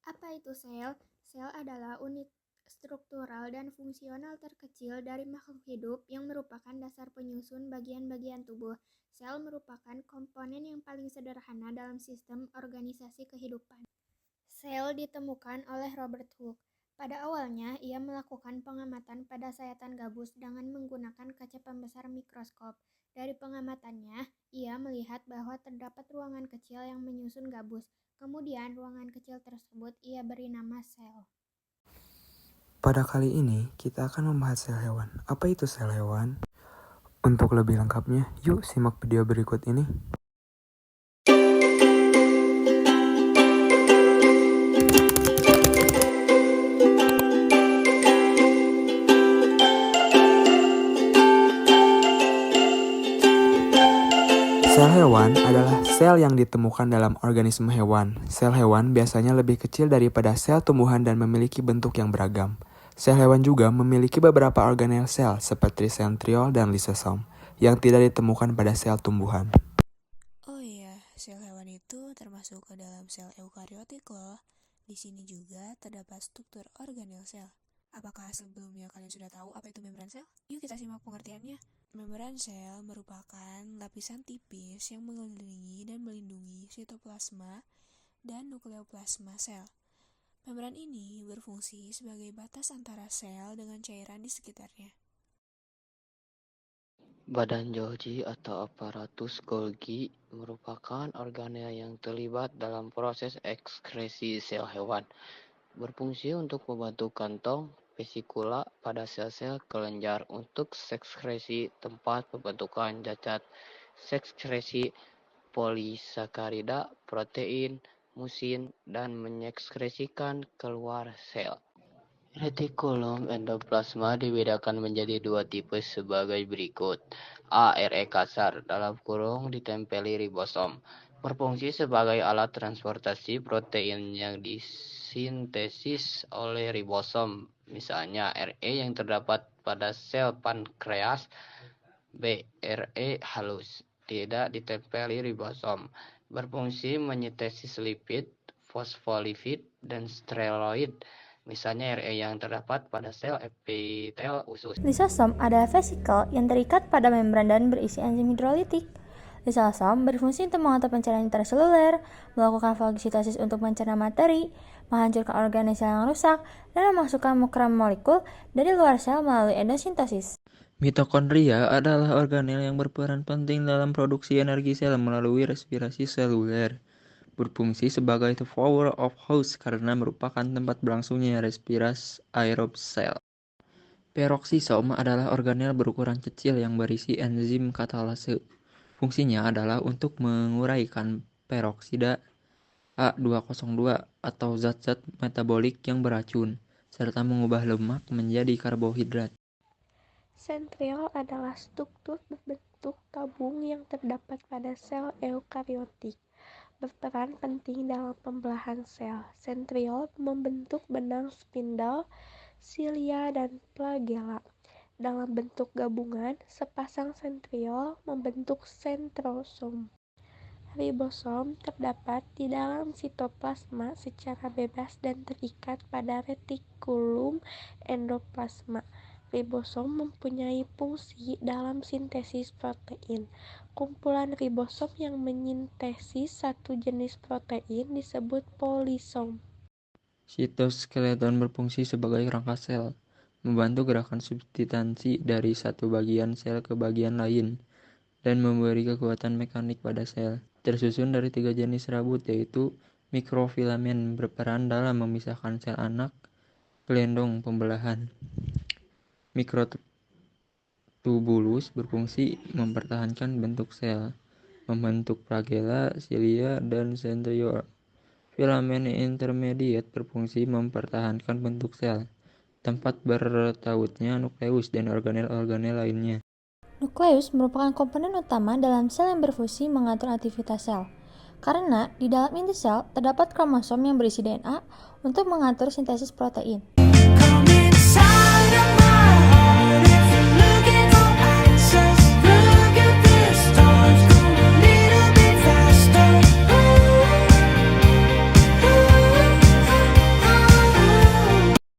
Apa itu sel? Sel adalah unit struktural dan fungsional terkecil dari makhluk hidup yang merupakan dasar penyusun bagian-bagian tubuh. Sel merupakan komponen yang paling sederhana dalam sistem organisasi kehidupan. Sel ditemukan oleh Robert Hooke. Pada awalnya, ia melakukan pengamatan pada sayatan gabus dengan menggunakan kaca pembesar mikroskop. Dari pengamatannya, ia melihat bahwa terdapat ruangan kecil yang menyusun gabus. Kemudian, ruangan kecil tersebut ia beri nama sel. Pada kali ini, kita akan membahas sel hewan. Apa itu sel hewan? Untuk lebih lengkapnya, yuk simak video berikut ini. Sel hewan adalah sel yang ditemukan dalam organisme hewan. Sel hewan biasanya lebih kecil daripada sel tumbuhan dan memiliki bentuk yang beragam. Sel hewan juga memiliki beberapa organel sel seperti sentriol dan lisosom yang tidak ditemukan pada sel tumbuhan. Oh iya, sel hewan itu termasuk ke dalam sel eukariotik loh. Di sini juga terdapat struktur organel sel. Apakah sebelumnya kalian sudah tahu apa itu membran sel? Yuk kita simak pengertiannya. Membran sel merupakan lapisan tipis yang mengelilingi dan melindungi sitoplasma dan nukleoplasma sel. Membran ini berfungsi sebagai batas antara sel dengan cairan di sekitarnya. Badan Golgi atau aparatus Golgi merupakan organel yang terlibat dalam proses ekskresi sel hewan. Berfungsi untuk membantu kantong vesikula pada sel-sel kelenjar untuk sekresi tempat pembentukan zat sekresi polisakarida, protein, musin, dan mengekskresikan keluar sel. Retikulum endoplasma dibedakan menjadi dua tipe sebagai berikut. A. Re kasar (ditempeli ribosom), berfungsi sebagai alat transportasi protein yang disintesis oleh ribosom, misalnya Re yang terdapat pada sel pankreas. B. Re halus, tidak ditempeli ribosom, berfungsi mensintesis lipid, fosfolipid, dan steroid, misalnya Re yang terdapat pada sel epitel usus. Lisosom adalah vesikel yang terikat pada membran dan berisi enzim hidrolitik. Lisosom berfungsi untuk mengatur pencernaan intraseluler, melakukan fagositosis untuk mencerna materi, menghancurkan organel sel yang rusak, dan memasukkan makromolekul dari luar sel melalui endosintosis. Mitokondria adalah organel yang berperan penting dalam produksi energi sel melalui respirasi seluler. Berfungsi sebagai the power of host karena merupakan tempat berlangsungnya respirasi aerob sel. Peroksisom adalah organel berukuran kecil yang berisi enzim katalase. Fungsinya adalah untuk menguraikan peroksida A202 atau zat-zat metabolik yang beracun, serta mengubah lemak menjadi karbohidrat. Sentriol adalah struktur berbentuk tabung yang terdapat pada sel eukariotik. Berperan penting dalam pembelahan sel. Sentriol membentuk benang spindle, silia, dan flagella. Dalam bentuk gabungan, sepasang sentriol membentuk sentrosom. Ribosom terdapat di dalam sitoplasma secara bebas dan terikat pada retikulum endoplasma. Ribosom mempunyai fungsi dalam sintesis protein. Kumpulan ribosom yang menyintesis satu jenis protein disebut polisom. Sitoskeleton berfungsi sebagai rangka sel, membantu gerakan substansi dari satu bagian sel ke bagian lain, dan memberi kekuatan mekanik pada sel. Tersusun dari 3 jenis rabut, yaitu mikrofilamen berperan dalam memisahkan sel anak, gelendong pembelahan. Mikrotubulus berfungsi mempertahankan bentuk sel, membentuk flagella, silia, dan sentriol. Filamen intermediate berfungsi mempertahankan bentuk sel, tempat bertautnya nukleus dan organel-organel lainnya. Nukleus merupakan komponen utama dalam sel yang berfungsi mengatur aktivitas sel. Karena di dalam inti sel terdapat kromosom yang berisi DNA untuk mengatur sintesis protein.